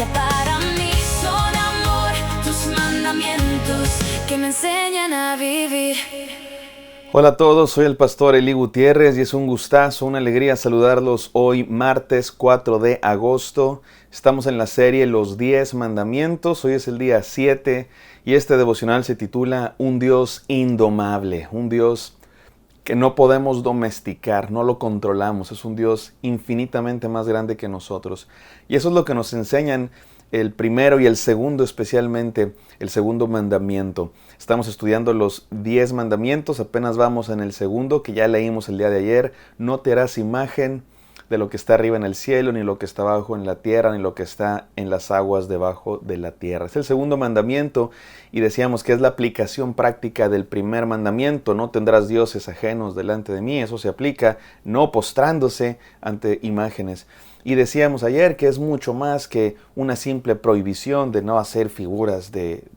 gracia para mí. Son amor, tus mandamientos que me enseñan a vivir. Hola a todos, soy el pastor Eli Gutiérrez y es un gustazo, una alegría saludarlos hoy martes 4 de agosto. Estamos en la serie Los 10 Mandamientos, hoy es el día 7 y este devocional se titula Un Dios indomable, un Dios que no podemos domesticar, no lo controlamos, es un Dios infinitamente más grande que nosotros. Y eso es lo que nos enseñan el primero y el segundo, especialmente el segundo mandamiento. Estamos estudiando los 10 mandamientos, apenas vamos en el segundo, que ya leímos el día de ayer. No te harás imagen de lo que está arriba en el cielo, ni lo que está abajo en la tierra, ni lo que está en las aguas debajo de la tierra. Es el segundo mandamiento y decíamos que es la aplicación práctica del primer mandamiento. No tendrás dioses ajenos delante de mí. Eso se aplica no postrándose ante imágenes. Y decíamos ayer que es mucho más que una simple prohibición de no hacer figuras de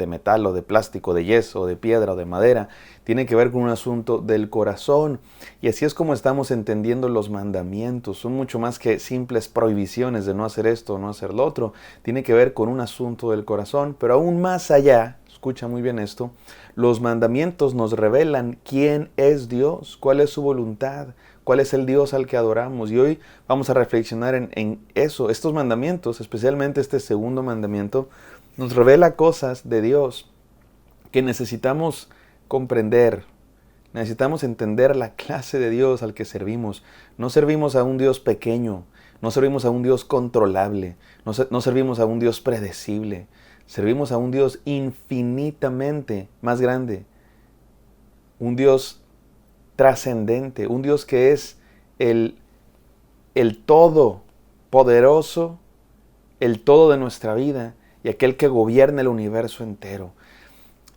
metal o de plástico, de yeso, de piedra o de madera. Tiene que ver con un asunto del corazón. Y así es como estamos entendiendo los mandamientos. Son mucho más que simples prohibiciones de no hacer esto o no hacer lo otro. Tiene que ver con un asunto del corazón. Pero aún más allá, escucha muy bien esto, los mandamientos nos revelan quién es Dios, cuál es su voluntad, cuál es el Dios al que adoramos. Y hoy vamos a reflexionar en eso. Estos mandamientos, especialmente este segundo mandamiento, nos revela cosas de Dios que necesitamos comprender. Necesitamos entender la clase de Dios al que servimos. No servimos a un Dios pequeño, no servimos a un Dios controlable, no servimos a un Dios predecible. Servimos a un Dios infinitamente más grande, un Dios trascendente, un Dios que es el todopoderoso, el todo de nuestra vida y aquel que gobierna el universo entero.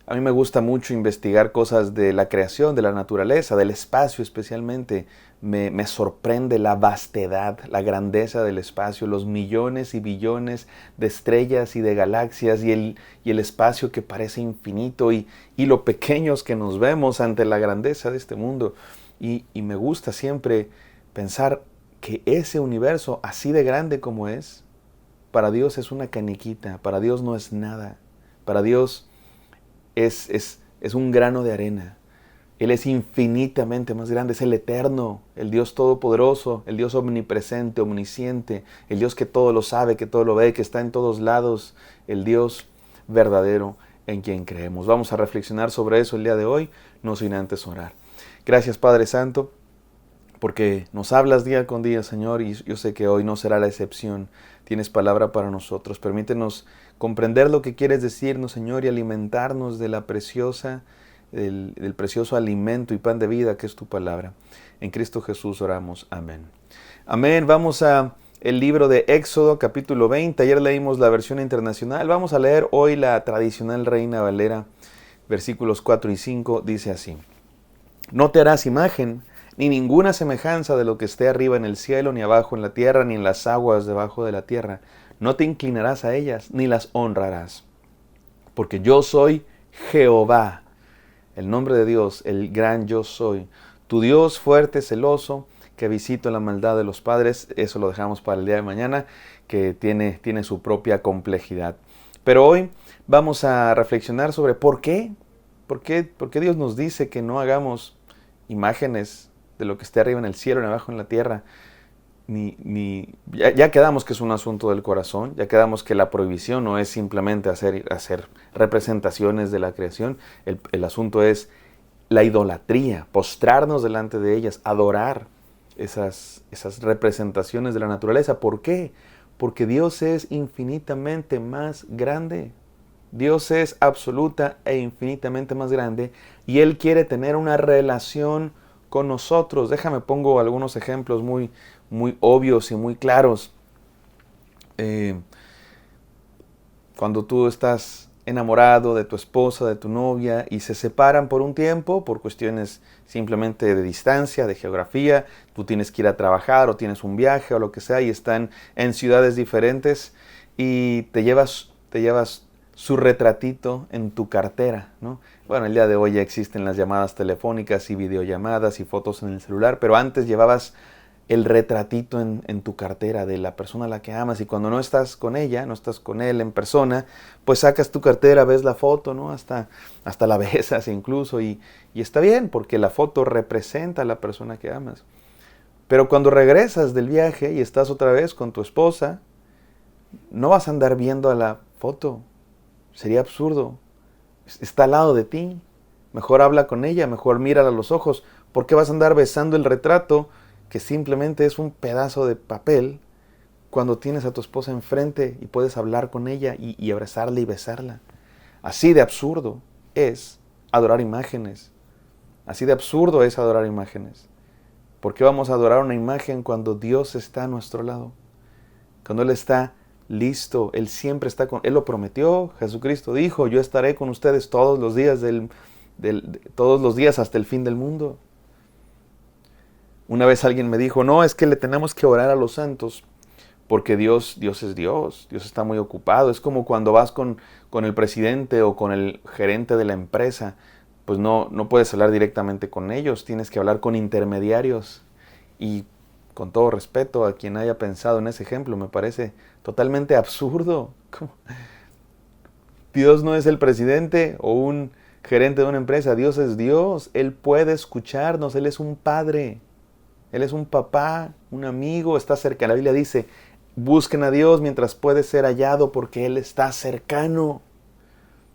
A mí me gusta mucho investigar cosas de la creación, de la naturaleza, del espacio especialmente. Me sorprende la vastedad, la grandeza del espacio, los millones y billones de estrellas y de galaxias y el espacio que parece infinito y lo pequeños que nos vemos ante la grandeza de este mundo. Y me gusta siempre pensar que ese universo, así de grande como es, para Dios es una caniquita, para Dios no es nada, para Dios es un grano de arena. Él es infinitamente más grande, es el eterno, el Dios todopoderoso, el Dios omnipresente, omnisciente, el Dios que todo lo sabe, que todo lo ve, que está en todos lados, el Dios verdadero en quien creemos. Vamos a reflexionar sobre eso el día de hoy, no sin antes orar. Gracias, Padre Santo, porque nos hablas día con día, Señor, y yo sé que hoy no será la excepción. Tienes palabra para nosotros. Permítenos comprender lo que quieres decirnos, Señor, y alimentarnos de la preciosa, del precioso alimento y pan de vida que es tu palabra. En Cristo Jesús oramos. Amén. Amén. Vamos a el libro de Éxodo, capítulo 20. Ayer leímos la versión internacional. Vamos a leer hoy la tradicional Reina Valera, versículos 4 y 5. Dice así: No te harás imagen ni ninguna semejanza de lo que esté arriba en el cielo, ni abajo en la tierra, ni en las aguas debajo de la tierra. No te inclinarás a ellas, ni las honrarás. Porque yo soy Jehová, el nombre de Dios, el gran yo soy, tu Dios fuerte, celoso, que visito la maldad de los padres. Eso lo dejamos para el día de mañana, que tiene su propia complejidad. Pero hoy vamos a reflexionar sobre por qué Dios nos dice que no hagamos imágenes de lo que esté arriba en el cielo, ni abajo en la tierra. Ya quedamos que es un asunto del corazón, ya quedamos que la prohibición no es simplemente hacer representaciones de la creación, el asunto es la idolatría, postrarnos delante de ellas, adorar esas representaciones de la naturaleza. ¿Por qué? Porque Dios es infinitamente más grande. Dios es absoluta e infinitamente más grande y Él quiere tener una relación con nosotros. Déjame pongo algunos ejemplos muy obvios y muy claros. Cuando tú estás enamorado de tu esposa, de tu novia, y se separan por un tiempo, por cuestiones simplemente de distancia, de geografía, tú tienes que ir a trabajar o tienes un viaje o lo que sea, y están en ciudades diferentes, y te llevas su retratito en tu cartera, ¿no? Bueno, el día de hoy ya existen las llamadas telefónicas y videollamadas y fotos en el celular, pero antes llevabas el retratito en tu cartera de la persona a la que amas, y cuando no estás con ella, no estás con él en persona, pues sacas tu cartera, ves la foto, ¿no? Hasta la besas incluso, y está bien, porque la foto representa a la persona que amas. Pero cuando regresas del viaje y estás otra vez con tu esposa, no vas a andar viendo a la foto. Sería absurdo. Está al lado de ti. Mejor habla con ella, mejor mírala a los ojos. ¿Por qué vas a andar besando el retrato que simplemente es un pedazo de papel cuando tienes a tu esposa enfrente y puedes hablar con ella y abrazarla y besarla? Así de absurdo es adorar imágenes. Así de absurdo es adorar imágenes. ¿Por qué vamos a adorar una imagen cuando Dios está a nuestro lado? Cuando Él está listo, Él siempre está con... Él lo prometió, Jesucristo dijo, yo estaré con ustedes todos los días, todos los días hasta el fin del mundo. Una vez alguien me dijo, no, es que le tenemos que orar a los santos, porque Dios es Dios, Dios está muy ocupado. Es como cuando vas con el presidente o con el gerente de la empresa, pues no puedes hablar directamente con ellos, tienes que hablar con intermediarios. Y con todo respeto a quien haya pensado en ese ejemplo, me parece totalmente absurdo. Dios no es el presidente o un gerente de una empresa, Dios es Dios, Él puede escucharnos, Él es un padre, Él es un papá, un amigo, está cerca. La Biblia dice, busquen a Dios mientras puede ser hallado porque Él está cercano.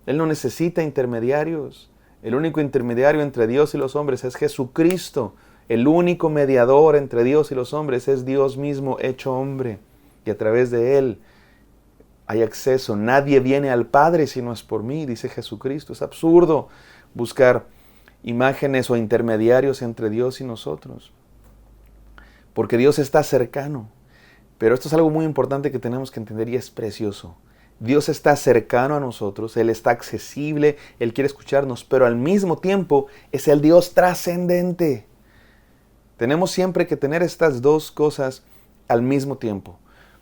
Él no necesita intermediarios. El único intermediario entre Dios y los hombres es Jesucristo. El único mediador entre Dios y los hombres es Dios mismo hecho hombre. Y a través de Él hay acceso. Nadie viene al Padre si no es por mí, dice Jesucristo. Es absurdo buscar imágenes o intermediarios entre Dios y nosotros. Porque Dios está cercano. Pero esto es algo muy importante que tenemos que entender y es precioso. Dios está cercano a nosotros, Él está accesible, Él quiere escucharnos, pero al mismo tiempo es el Dios trascendente. Tenemos siempre que tener estas dos cosas al mismo tiempo.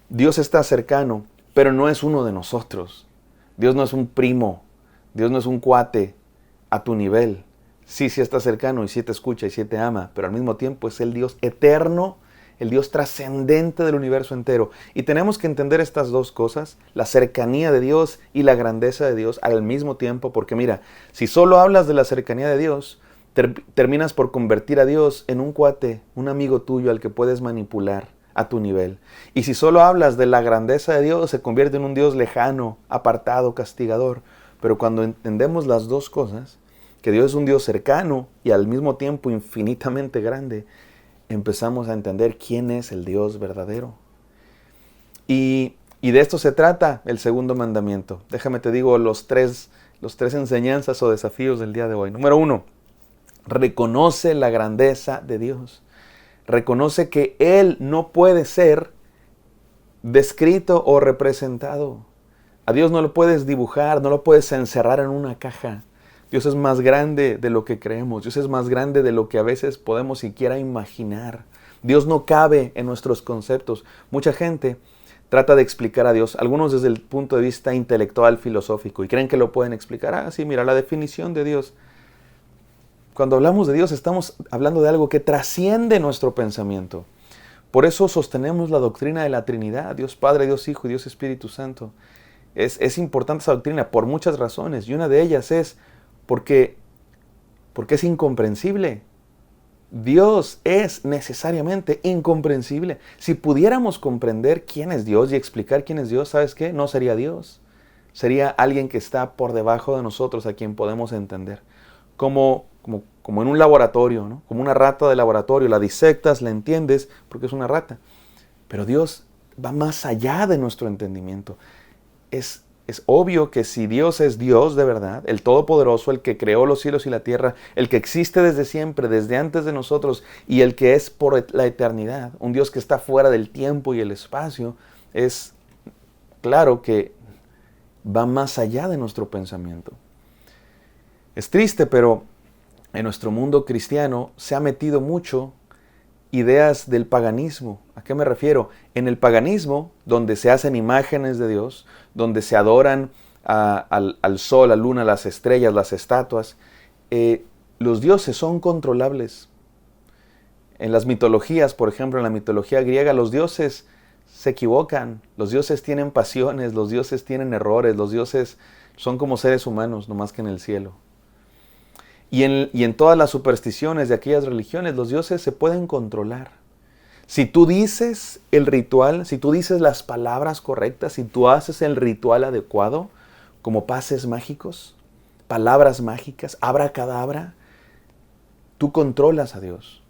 Dios está cercano, pero no es uno de nosotros. Dios no es un primo, Dios no es un cuate a tu nivel. Sí está cercano y sí te escucha y sí te ama, pero al mismo tiempo es el Dios eterno, el Dios trascendente del universo entero. Y tenemos que entender estas dos cosas, la cercanía de Dios y la grandeza de Dios al mismo tiempo, porque mira, si solo hablas de la cercanía de Dios, terminas por convertir a Dios en un cuate, un amigo tuyo al que puedes manipular a tu nivel. Y si solo hablas de la grandeza de Dios, se convierte en un Dios lejano, apartado, castigador. Pero cuando entendemos las dos cosas, que Dios es un Dios cercano y al mismo tiempo infinitamente grande, empezamos a entender quién es el Dios verdadero. Y de esto se trata el segundo mandamiento. Déjame te digo los tres enseñanzas o desafíos del día de hoy. Número 1, reconoce la grandeza de Dios. Reconoce que Él no puede ser descrito o representado. A Dios no lo puedes dibujar, no lo puedes encerrar en una caja. Dios es más grande de lo que creemos. Dios es más grande de lo que a veces podemos siquiera imaginar. Dios no cabe en nuestros conceptos. Mucha gente trata de explicar a Dios, algunos desde el punto de vista intelectual, filosófico, y creen que lo pueden explicar. Sí, mira, la definición de Dios. Cuando hablamos de Dios, estamos hablando de algo que trasciende nuestro pensamiento. Por eso sostenemos la doctrina de la Trinidad, Dios Padre, Dios Hijo y Dios Espíritu Santo. Es importante esa doctrina por muchas razones, y una de ellas es porque es incomprensible. Dios es necesariamente incomprensible. Si pudiéramos comprender quién es Dios y explicar quién es Dios, ¿sabes qué? No sería Dios. Sería alguien que está por debajo de nosotros, a quien podemos entender. Como en un laboratorio, ¿no? Como una rata de laboratorio. La disectas, la entiendes, porque es una rata. Pero Dios va más allá de nuestro entendimiento. Es obvio que si Dios es Dios de verdad, el Todopoderoso, el que creó los cielos y la tierra, el que existe desde siempre, desde antes de nosotros, y el que es por la eternidad, un Dios que está fuera del tiempo y el espacio, es claro que va más allá de nuestro pensamiento. Es triste, pero en nuestro mundo cristiano se ha metido mucho ideas del paganismo. ¿A qué me refiero? En el paganismo, donde se hacen imágenes de Dios, donde se adoran al sol, a la luna, las estrellas, las estatuas, los dioses son controlables. En las mitologías, por ejemplo, en la mitología griega, los dioses se equivocan, los dioses tienen pasiones, los dioses tienen errores, los dioses son como seres humanos, no más que en el cielo. Y en todas las supersticiones de aquellas religiones, los dioses se pueden controlar. Si tú dices el ritual, si tú dices las palabras correctas, si tú haces el ritual adecuado, como pases mágicos, palabras mágicas, abracadabra, tú controlas a Dios.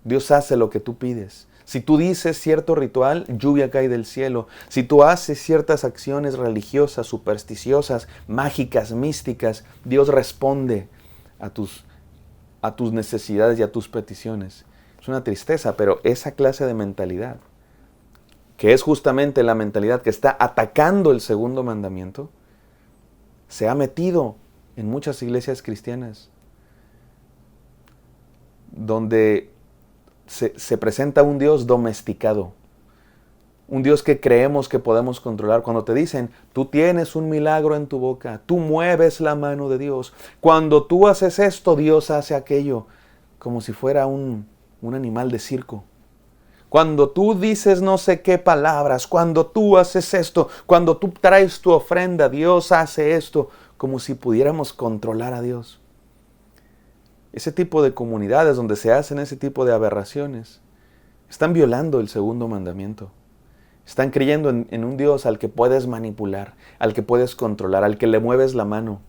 Dios hace lo que tú pides. Si tú dices cierto ritual, lluvia cae del cielo. Si tú haces ciertas acciones religiosas, supersticiosas, mágicas, místicas, Dios responde a tus necesidades y a tus peticiones. Es una tristeza, pero esa clase de mentalidad, que es justamente la mentalidad que está atacando el segundo mandamiento, se ha metido en muchas iglesias cristianas, donde se presenta un Dios domesticado, un Dios que creemos que podemos controlar. Cuando te dicen, tú tienes un milagro en tu boca, tú mueves la mano de Dios, cuando tú haces esto, Dios hace aquello, como si fuera un animal de circo. Cuando tú dices no sé qué palabras, cuando tú haces esto, cuando tú traes tu ofrenda, Dios hace esto, como si pudiéramos controlar a Dios. Ese tipo de comunidades donde se hacen ese tipo de aberraciones están violando el segundo mandamiento. Están creyendo en un Dios al que puedes manipular, al que puedes controlar, al que le mueves la mano.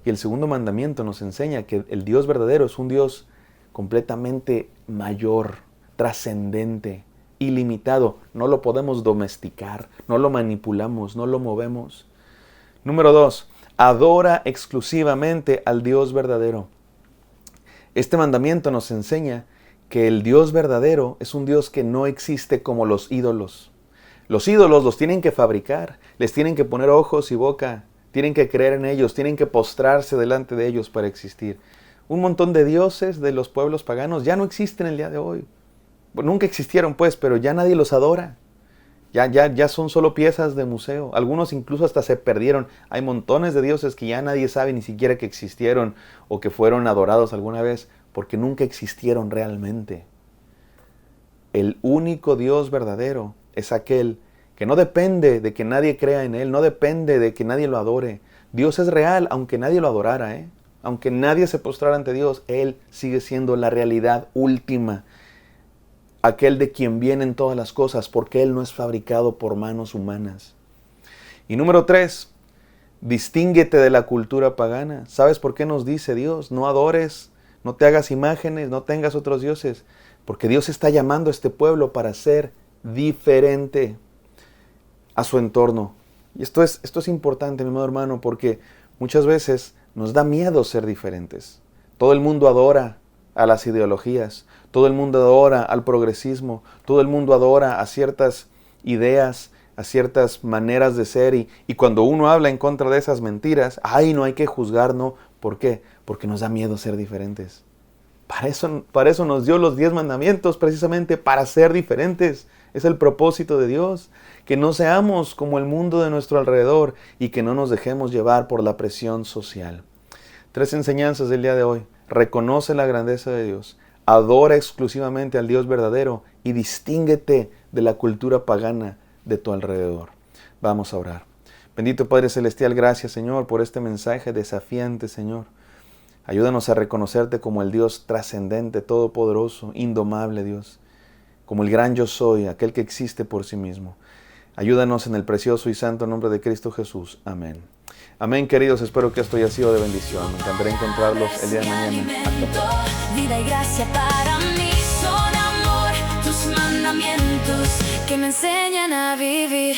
Y el segundo mandamiento nos enseña que el Dios verdadero es un Dios completamente mayor, trascendente, ilimitado. No lo podemos domesticar, no lo manipulamos, no lo movemos. Número 2, adora exclusivamente al Dios verdadero. Este mandamiento nos enseña que el Dios verdadero es un Dios que no existe como los ídolos. Los ídolos los tienen que fabricar, les tienen que poner ojos y boca, tienen que creer en ellos, tienen que postrarse delante de ellos para existir. Un montón de dioses de los pueblos paganos ya no existen el día de hoy. Nunca existieron pues, pero ya nadie los adora. Ya son solo piezas de museo. Algunos incluso hasta se perdieron. Hay montones de dioses que ya nadie sabe ni siquiera que existieron o que fueron adorados alguna vez, porque nunca existieron realmente. El único Dios verdadero es aquel que no depende de que nadie crea en Él, no depende de que nadie lo adore. Dios es real, aunque nadie lo adorara, aunque nadie se postrara ante Dios, Él sigue siendo la realidad última, aquel de quien vienen todas las cosas, porque Él no es fabricado por manos humanas. Y número 3, distínguete de la cultura pagana. ¿Sabes por qué nos dice Dios? No adores, no te hagas imágenes, no tengas otros dioses, porque Dios está llamando a este pueblo para ser diferente a su entorno. Y esto es importante, mi amado hermano, porque muchas veces nos da miedo ser diferentes. Todo el mundo adora a las ideologías, todo el mundo adora al progresismo, todo el mundo adora a ciertas ideas, a ciertas maneras de ser, y cuando uno habla en contra de esas mentiras, no hay que juzgar, no. ¿Por qué? Porque nos da miedo ser diferentes. Para eso nos dio los 10 mandamientos, precisamente para ser diferentes. Es el propósito de Dios, que no seamos como el mundo de nuestro alrededor y que no nos dejemos llevar por la presión social. 3 enseñanzas del día de hoy. Reconoce la grandeza de Dios, adora exclusivamente al Dios verdadero y distínguete de la cultura pagana de tu alrededor. Vamos a orar. Bendito Padre Celestial, gracias Señor por este mensaje desafiante, Señor. Ayúdanos a reconocerte como el Dios trascendente, todopoderoso, indomable Dios, como el gran yo soy, aquel que existe por sí mismo. Ayúdanos en el precioso y santo nombre de Cristo Jesús. Amén. Amén, queridos. Espero que esto haya sido de bendición. Me encantaría encontrarlos el día de mañana. Vida y gracia para mí son amor, tus mandamientos que me enseñan a vivir.